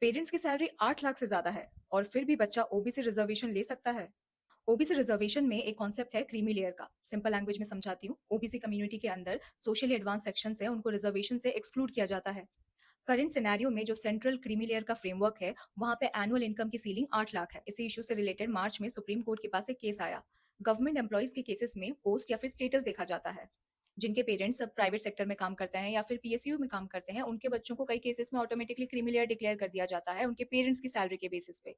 Parents की salary 8 lakh से ज्यादा है और फिर भी बच्चा ओबीसी रिजर्वेशन ले सकता है। ओबीसी रिजर्वेशन में एक कॉन्सेप्ट है क्रीमी लेयर का। सिंपल लैंग्वेज में समझाती हूँ। ओबीसी कम्युनिटी के अंदर सोशली एडवांस सेक्शन है, उनको रिजर्वेशन से एक्सक्लूड किया जाता है। करंट सिनेरियो में जो सेंट्रल क्रीमी लेयर का फ्रेमवर्क है, वहां पे एनुअल इनकम की सीलिंग 8 लाख है। इसी इशू से रिलेटेड मार्च में सुप्रीम कोर्ट के पास एक केस आया। गवर्नमेंट एम्प्लॉयज के केसेस में पोस्ट या फिर स्टेटस देखा जाता है। जिनके पेरेंट्स अब प्राइवेट सेक्टर में काम करते हैं या फिर पीएसयू में काम करते हैं, उनके बच्चों को कई केसेस में ऑटोमेटिकली क्रीमी लेयर डिक्लेयर कर दिया जाता है उनके पेरेंट्स की सैलरी के बेसिस पे।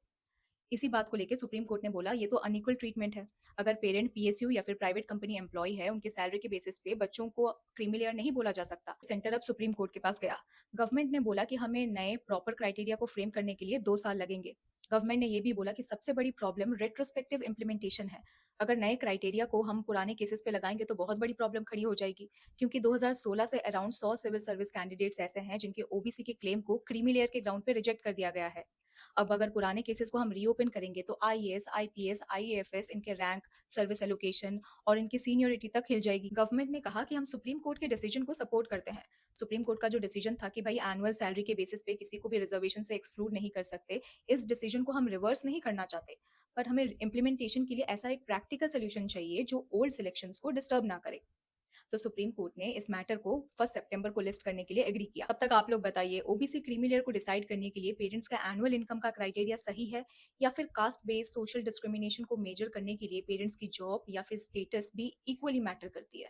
इसी बात को लेके सुप्रीम कोर्ट ने बोला ये तो अनइक्वल ट्रीटमेंट है। अगर पेरेंट पीएसयू या फिर प्राइवेट कंपनी एम्प्लॉय है, उनके सैलरी के बेसिस पे बच्चों को क्रीमी लेयर नहीं बोला जा सकता। सेंटर अब सुप्रीम कोर्ट के पास गया। गवर्नमेंट ने बोला कि हमें नए प्रॉपर क्राइटेरिया को फ्रेम करने के लिए 2 साल लगेंगे। गवर्नमेंट ने ये भी बोला कि सबसे बड़ी प्रॉब्लम रेट्रोस्पेक्टिव इम्प्लीमेंटेशन है। अगर नए क्राइटेरिया को हम पुराने केसेस पे लगाएंगे तो बहुत बड़ी प्रॉब्लम खड़ी हो जाएगी, क्योंकि 2016 से अराउंड 100 सिविल सर्विस कैंडिडेट्स ऐसे हैं जिनके ओबीसी के क्लेम को क्रीमी लेयर के ग्राउंड पे रिजेक्ट कर दिया गया है। अब अगर पुराने केसेस को हम रीओपन करेंगे तो आईएएस, आईपीएस, आईएएफएस, इनके रैंक, सर्विस एलोकेशन और इनकी सीनियरिटी तक हिल जाएगी। गवर्नमेंट ने कहा कि हम सुप्रीम कोर्ट के डिसीजन को सपोर्ट करते हैं। सुप्रीम कोर्ट का जो डिसीजन था कि भाई एनुअल सैलरी के बेसिस पे किसी को भी रिजर्वेशन से एक्सक्लूड नहीं कर सकते, इस डिसीजन को हम रिवर्स नहीं करना चाहते। पर हमें इम्प्लीमेंटेशन के लिए ऐसा एक प्रैक्टिकल सोल्यूशन चाहिए जो ओल्ड सिलेक्शंस को डिस्टर्ब ना करे। तो सुप्रीम कोर्ट ने इस मैटर को 1 सितंबर को लिस्ट करने के लिए एग्री किया। अब तक आप लोग बताइए, ओबीसी क्रीमी लेयर को डिसाइड करने के लिए पेरेंट्स का एनुअल इनकम का क्राइटेरिया सही है, या फिर कास्ट बेस्ड सोशल डिस्क्रिमिनेशन को मेजर करने के लिए पेरेंट्स की जॉब या फिर स्टेटस भी इक्वली मैटर करती है?